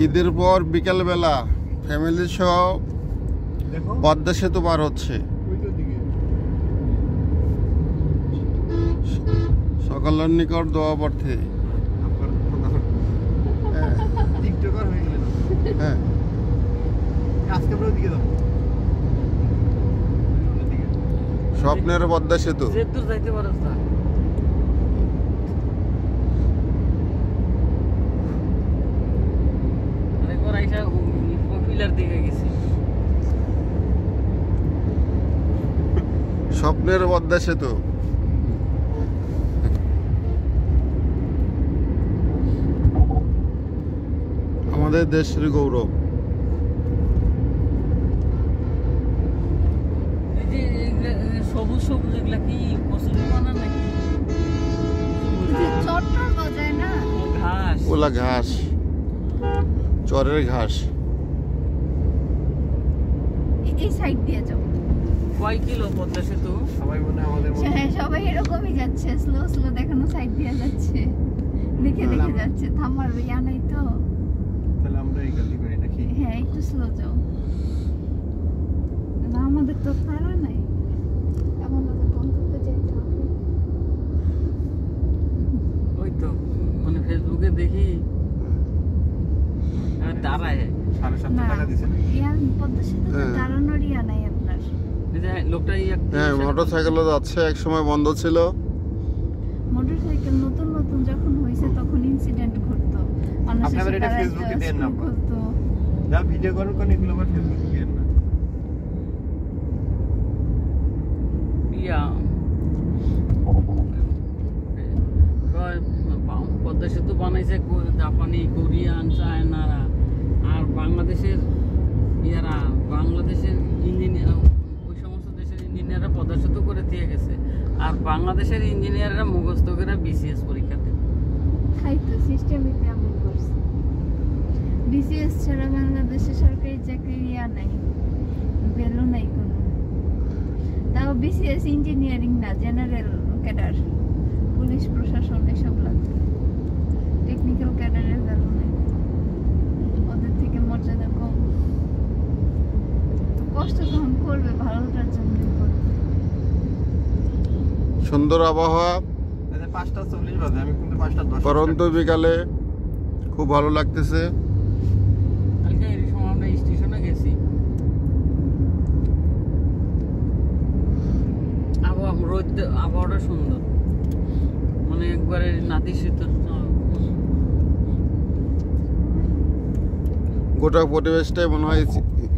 ঈদের পর বিকেল বেলা ফ্যামিলি সহ পদ্মা সেতু পার হচ্ছে। সকলের নিকট দোয়া প্রার্থী। হ্যাঁ, স্বপ্নের পদ্মা সেতু। স্বপ্নের পদ্মা সেতু। আমাদের দেশের গৌরব। সবুজ সবুজ এগুলা কি কচুরি বানা নাকি? চট্টর গজায় না, ঘাস। ওলা ঘাস, চরের ঘাস। এই সাইড দিয়ে যাও। কয় কিলো পদ্মা সেতু? সবাই মনে আমাদের হ্যাঁ, সবাই এরকমই যাচ্ছে, স্লো স্লো দেখানো সাইড দিয়ে যাচ্ছে, দেখে দেখে যাচ্ছে। থামার ইয়া নাই তো, তাহলে আমরা এই গলি করি নাকি? হ্যাঁ, একটু স্লো যাও। না, আমাদের তো তারা নাই, আমাদের গন্তব্যে যেতে হবে। ওই তো মানে ফেসবুকে দেখি দাঁড়ায় 7.5 টাকা দিছে না? ইয়ার পদ্মা সেতুতে দাঁড়ানোর ইয়া নাই আপনার। লোকটা হ্যাঁ, মোটরসাইকেলও যাচ্ছে, এক সময় বন্ধ ছিল। মোটরসাইকেল নতুন নতুন যখন হয়েছে তখন ইনসিডেন্ট ঘটতো, আপনাদের এটা ফেসবুকে দেন না, যা ভিডিও করুন কোন এগুলো আবার ফেসবুকে দেন না। পদ্মা সেতু বানাইছে জাপানি, কোরিয়ান, চায়নারা। আর বাংলাদেশের ইয়ারা, বাংলাদেশের ইঞ্জিনিয়ার, ওই সমস্ত দেশের ইঞ্জিনিয়াররা পদ্মা সেতু করে দিয়ে গেছে। আর বাংলাদেশের ইঞ্জিনিয়াররা মুখস্থ করে বিসিএস পরীক্ষা দেয়। খাইতো সিস্টেমে এমন করছে। বিসিএস ছাড়া বাংলাদেশে সরকারি চাকরি ইয়া নাই, ভ্যালু নাই কোনো। তাও বিসিএস ইঞ্জিনিয়ারিং না, জেনারেল ক্যাডার, পুলিশ প্রশাসন এসব লাগবে। টেকনিক্যাল ক্যাডারের ভ্যালু নাই, ওদের থেকে মর্যাদা কম। কষ্ট যখন করবে ভালোটার জন্য করবে। সুন্দর আবহাওয়া, 5:40 বাজে, আমি কিন্তু 5:10 পরন্ত বিকালে খুব ভালো লাগতেছে। কালকে এই সময় আমরা স্টেশনে গেছি, আবহাওয়াটা সুন্দর, মানে একবারে নাতিশীতোষ্ণ। গোটা পরিবেশটাই মনে হয়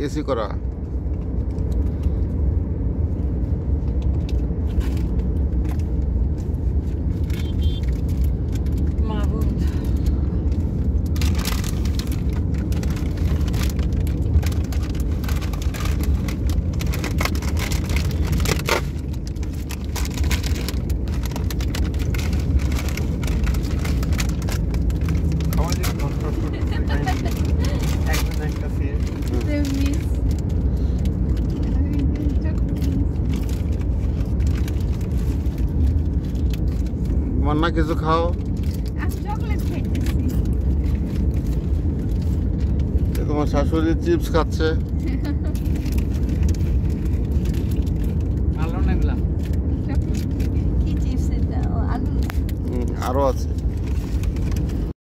এসি করা। মান্না কিছু খাও। চকলেট খাইতেছি। তোমার শাশুড়ি চিপস খাচ্ছে। ভালো লাগলাম। কি চিপস এটা? আলু। আরো আছে।